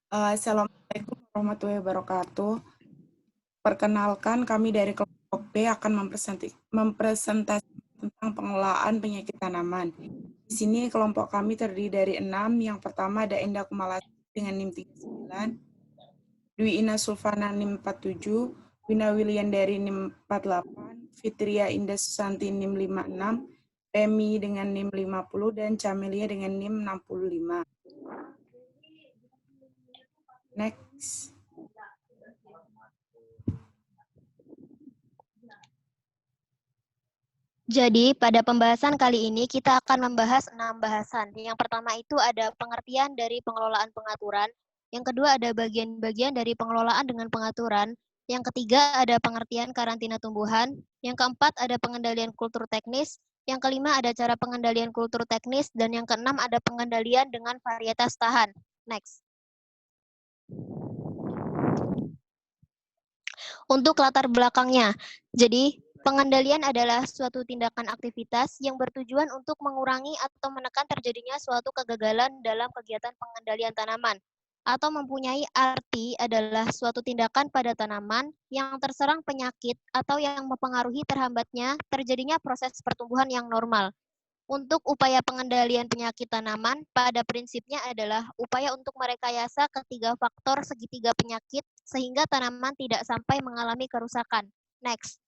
Assalamualaikum warahmatullahi wabarakatuh. Perkenalkan, kami dari kelompok B akan mempresentasikan tentang pengelolaan penyakit tanaman. Di sini kelompok kami terdiri dari 6. Yang pertama ada Endah Kumalasi dengan NIM 39, Dwi Ina Sulfana NIM 47, Wina Wiliandari NIM 48, Fitria Indah Susanti NIM 56, Pemi dengan NIM 50, dan Camelia dengan NIM 65. Next. Jadi, pada pembahasan kali ini kita akan membahas 6 bahasan. Yang pertama itu ada pengertian dari pengelolaan pengaturan. Yang kedua ada bagian-bagian dari pengelolaan dengan pengaturan. Yang ketiga ada pengertian karantina tumbuhan. Yang keempat ada pengendalian kultur teknis. Yang kelima ada cara pengendalian kultur teknis. Dan yang keenam ada pengendalian dengan varietas tahan. Next. Untuk latar belakangnya, jadi pengendalian adalah suatu tindakan aktivitas yang bertujuan untuk mengurangi atau menekan terjadinya suatu kegagalan dalam kegiatan pengendalian tanaman, atau mempunyai arti adalah suatu tindakan pada tanaman yang terserang penyakit atau yang mempengaruhi terhambatnya terjadinya proses pertumbuhan yang normal. Untuk upaya pengendalian penyakit tanaman, pada prinsipnya adalah upaya untuk merekayasa ketiga faktor segitiga penyakit sehingga tanaman tidak sampai mengalami kerusakan. Next.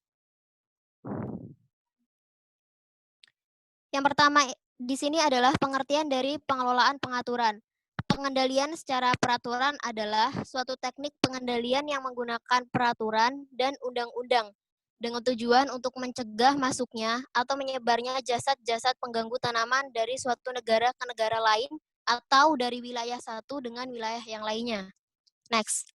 Yang pertama di sini adalah pengertian dari pengelolaan pengaturan. Pengendalian secara peraturan adalah suatu teknik pengendalian yang menggunakan peraturan dan undang-undang dengan tujuan untuk mencegah masuknya atau menyebarnya jasad-jasad pengganggu tanaman dari suatu negara ke negara lain atau dari wilayah satu dengan wilayah yang lainnya. Next.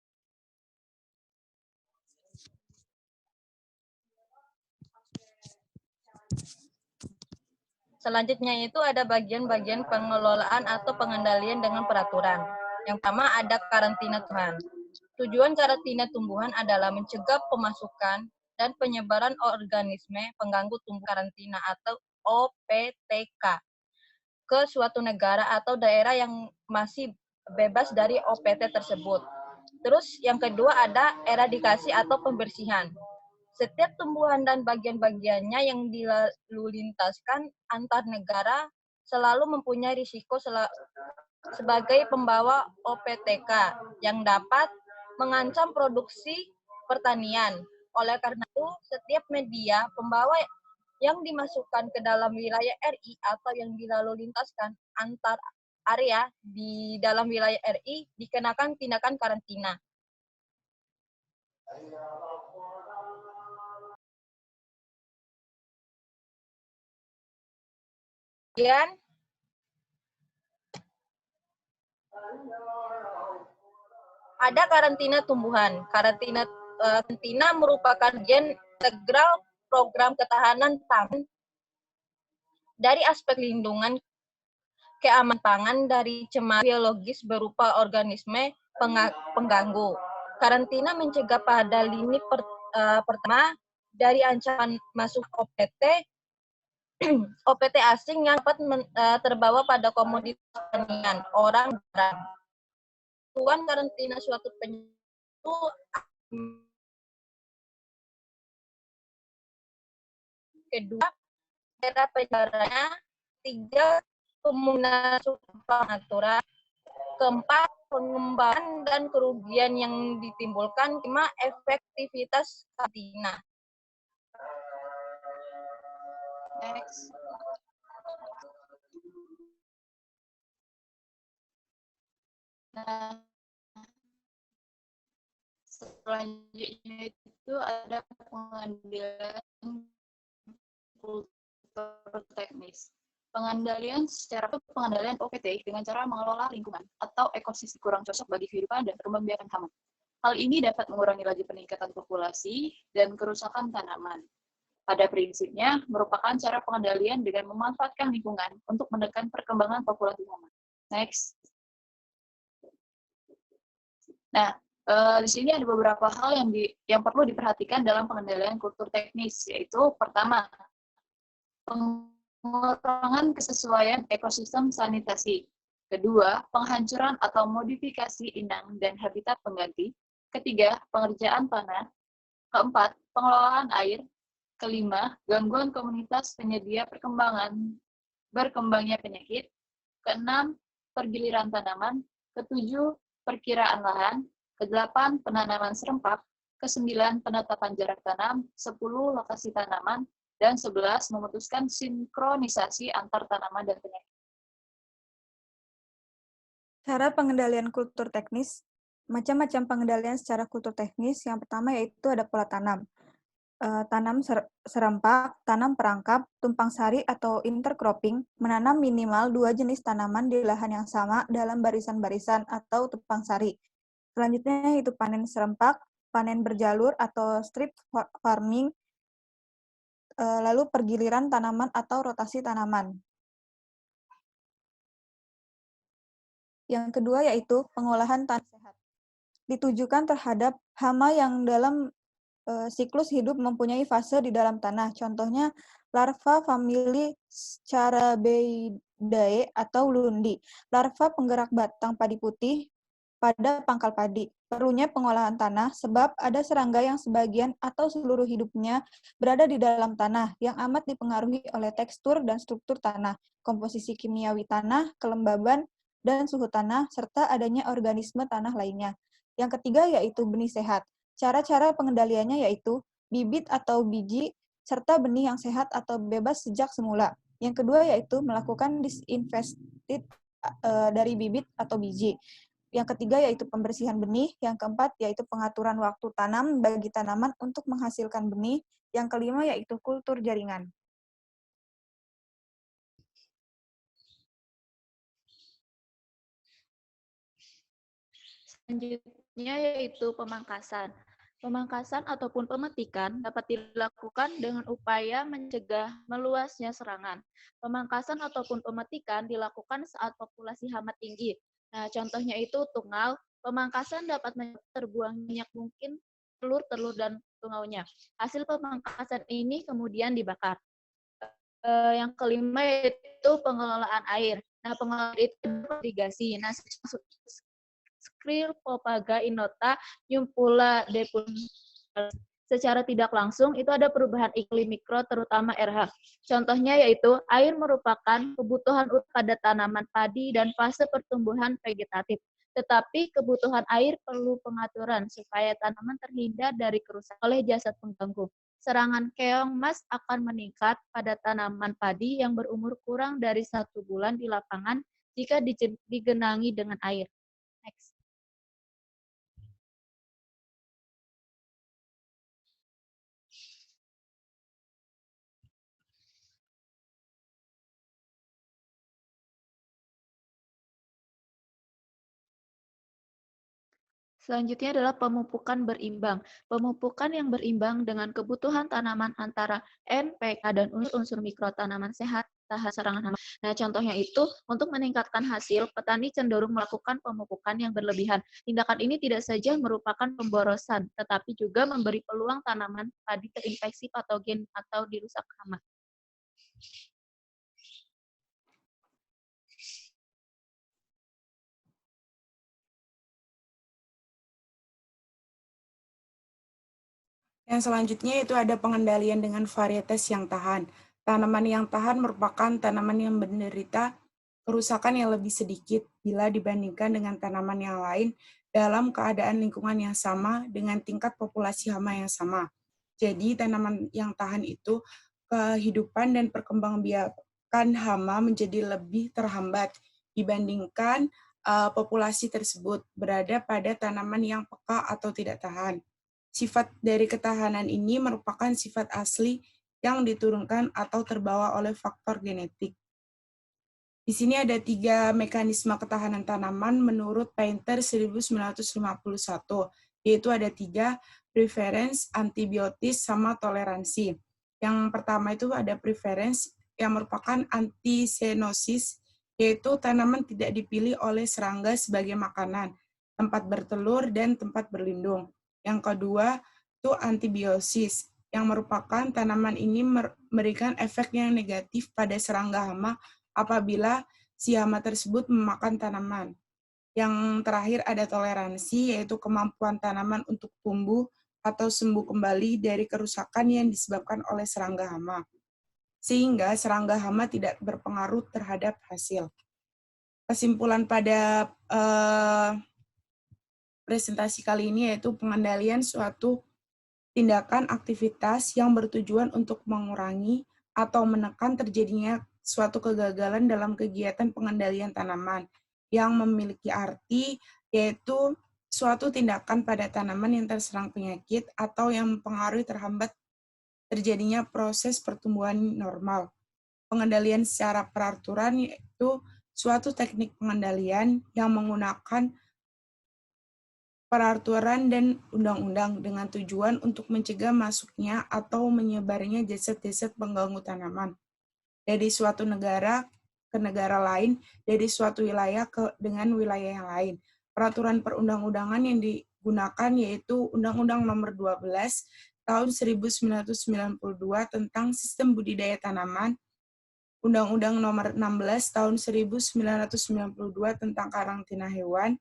Selanjutnya itu ada bagian-bagian pengelolaan atau pengendalian dengan peraturan. Yang pertama ada karantina tumbuhan. Tujuan karantina tumbuhan adalah mencegah pemasukan dan penyebaran organisme pengganggu tumbuh karantina atau OPTK ke suatu negara atau daerah yang masih bebas dari OPT tersebut. Terus yang kedua ada eradikasi atau pembersihan. Setiap tumbuhan dan bagian-bagiannya yang dilalu lintaskan antar negara selalu mempunyai risiko sebagai pembawa OPTK yang dapat mengancam produksi pertanian. Oleh karena itu, setiap media pembawa yang dimasukkan ke dalam wilayah RI atau yang dilalu lintaskan antar area di dalam wilayah RI dikenakan tindakan karantina. Kemudian ada karantina tumbuhan. Karantina merupakan bagian integral program ketahanan pangan dari aspek lindungan keamanan pangan dari cemara biologis berupa organisme pengganggu. Karantina mencegah pada lini pertama dari ancaman masuk OPT asing yang dapat terbawa pada komoditas pertanian, orang, barang. Tuan karantina suatu penyakit kedua, daerah penyebarannya, 3, penggunaan pengaturan, keempat, pengembangan dan kerugian yang ditimbulkan, 5, efektivitas karantina. Next. Nah, selanjutnya itu ada pengendalian kultur teknis. Pengendalian secara pengendalian OPT dengan cara mengelola lingkungan atau ekosistem kurang cocok bagi kehidupan dan pembiakan hama. Hal ini dapat mengurangi laju peningkatan populasi dan kerusakan tanaman. Pada prinsipnya, merupakan cara pengendalian dengan memanfaatkan lingkungan untuk menekan perkembangan populasi hama. Next. Nah, di sini ada beberapa hal yang perlu diperhatikan dalam pengendalian kultur teknis, yaitu pertama, pengurangan kesesuaian ekosistem sanitasi. Kedua, penghancuran atau modifikasi inang dan habitat pengganti. Ketiga, pengerjaan tanah. Keempat, pengelolaan air. Kelima, gangguan komunitas penyedia berkembangnya penyakit. Keenam, pergiliran tanaman. Ketujuh, perkiraan lahan. Kedelapan, penanaman serempak. Kesembilan, penetapan jarak tanam. 10, lokasi tanaman. Dan 11, memutuskan sinkronisasi antar tanaman dan penyakit. Cara pengendalian kultur teknis. Macam-macam pengendalian secara kultur teknis. Yang pertama yaitu ada pola tanam. Tanam serempak, tanam perangkap, tumpang sari atau intercropping, menanam minimal 2 jenis tanaman di lahan yang sama dalam barisan-barisan atau tumpang sari. Selanjutnya yaitu panen serempak, panen berjalur atau strip farming, lalu pergiliran tanaman atau rotasi tanaman. Yang kedua yaitu pengolahan tanah sehat. Ditujukan terhadap hama yang dalam siklus hidup mempunyai fase di dalam tanah. Contohnya larva famili Scarabaeidae atau lundi, larva penggerak batang padi putih pada pangkal padi. Perlunya pengolahan tanah sebab ada serangga yang sebagian atau seluruh hidupnya berada di dalam tanah yang amat dipengaruhi oleh tekstur dan struktur tanah, komposisi kimiawi tanah, kelembaban, dan suhu tanah, serta adanya organisme tanah lainnya. Yang ketiga yaitu benih sehat. Cara-cara pengendaliannya yaitu bibit atau biji, serta benih yang sehat atau bebas sejak semula. Yang kedua yaitu melakukan disinfektan dari bibit atau biji. Yang ketiga yaitu pembersihan benih. Yang keempat yaitu pengaturan waktu tanam bagi tanaman untuk menghasilkan benih. Yang kelima yaitu kultur jaringan. Selanjutnya yaitu pemangkasan. Pemangkasan ataupun pemetikan dapat dilakukan dengan upaya mencegah meluasnya serangan. Pemangkasan ataupun pemetikan dilakukan saat populasi hama tinggi. Nah, contohnya itu tungau. Pemangkasan dapat terbuang banyak mungkin telur-telur dan tungaunya. Hasil pemangkasan ini kemudian dibakar. Yang kelima yaitu pengelolaan air. Nah, pengelolaan itu irigasi. Nah, Scleropaga innota Yumpula depun. Secara tidak langsung itu ada perubahan iklim mikro terutama RH. Contohnya yaitu air merupakan kebutuhan pada tanaman padi dan fase pertumbuhan vegetatif. Tetapi kebutuhan air perlu pengaturan supaya tanaman terhindar dari kerusakan oleh jasad pengganggu. Serangan keong emas akan meningkat pada tanaman padi yang berumur kurang dari 1 bulan di lapangan jika digenangi dengan air. Next. Selanjutnya adalah pemupukan berimbang. Pemupukan yang berimbang dengan kebutuhan tanaman antara NPK dan unsur-unsur mikro tanaman sehat tahan serangan hama. Nah, contohnya itu untuk meningkatkan hasil, petani cenderung melakukan pemupukan yang berlebihan. Tindakan ini tidak saja merupakan pemborosan, tetapi juga memberi peluang tanaman padi terinfeksi patogen atau dirusak hama. Yang selanjutnya itu ada pengendalian dengan varietas yang tahan. Tanaman yang tahan merupakan tanaman yang menderita kerusakan yang lebih sedikit bila dibandingkan dengan tanaman yang lain dalam keadaan lingkungan yang sama dengan tingkat populasi hama yang sama. Jadi tanaman yang tahan itu kehidupan dan perkembangbiakan hama menjadi lebih terhambat dibandingkan populasi tersebut berada pada tanaman yang peka atau tidak tahan. Sifat dari ketahanan ini merupakan sifat asli yang diturunkan atau terbawa oleh faktor genetik. Di sini ada 3 mekanisme ketahanan tanaman menurut Painter 1951, yaitu ada 3, preference, antibiotis, sama toleransi. Yang pertama itu ada preference, yang merupakan antisenosis, yaitu tanaman tidak dipilih oleh serangga sebagai makanan, tempat bertelur, dan tempat berlindung. Yang kedua itu antibiosis, yang merupakan tanaman ini memberikan efek yang negatif pada serangga hama apabila si hama tersebut memakan tanaman. Yang terakhir ada toleransi, yaitu kemampuan tanaman untuk tumbuh atau sembuh kembali dari kerusakan yang disebabkan oleh serangga hama, sehingga serangga hama tidak berpengaruh terhadap hasil. Kesimpulan pada presentasi kali ini yaitu pengendalian suatu tindakan aktivitas yang bertujuan untuk mengurangi atau menekan terjadinya suatu kegagalan dalam kegiatan pengendalian tanaman yang memiliki arti yaitu suatu tindakan pada tanaman yang terserang penyakit atau yang mempengaruhi terhambat terjadinya proses pertumbuhan normal. Pengendalian secara peraturan yaitu suatu teknik pengendalian yang menggunakan peraturan dan undang-undang dengan tujuan untuk mencegah masuknya atau menyebarnya zat-zat pengganggu tanaman dari suatu negara ke negara lain, dari suatu wilayah dengan wilayah yang lain. Peraturan perundang-undangan yang digunakan yaitu Undang-Undang Nomor 12 Tahun 1992 tentang Sistem Budidaya Tanaman, Undang-Undang Nomor 16 Tahun 1992 tentang Karantina Hewan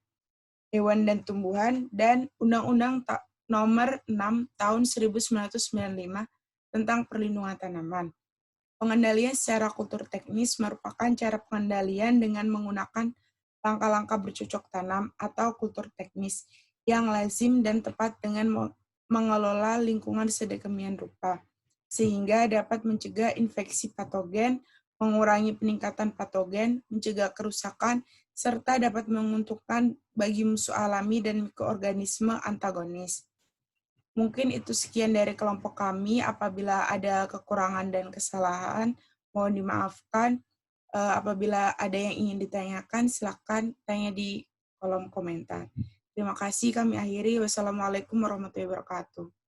dan Tumbuhan, dan Undang-Undang Nomor 6 Tahun 1995 tentang Perlindungan Tanaman. Pengendalian secara kultur teknis merupakan cara pengendalian dengan menggunakan langkah-langkah bercocok tanam atau kultur teknis yang lazim dan tepat dengan mengelola lingkungan sedemikian rupa, sehingga dapat mencegah infeksi patogen, mengurangi peningkatan patogen, mencegah kerusakan, serta dapat menguntungkan bagi musuh alami dan mikroorganisme antagonis. Mungkin itu sekian dari kelompok kami. Apabila ada kekurangan dan kesalahan, mohon dimaafkan. Apabila ada yang ingin ditanyakan, silakan tanya di kolom komentar. Terima kasih, kami akhiri. Wassalamualaikum warahmatullahi wabarakatuh.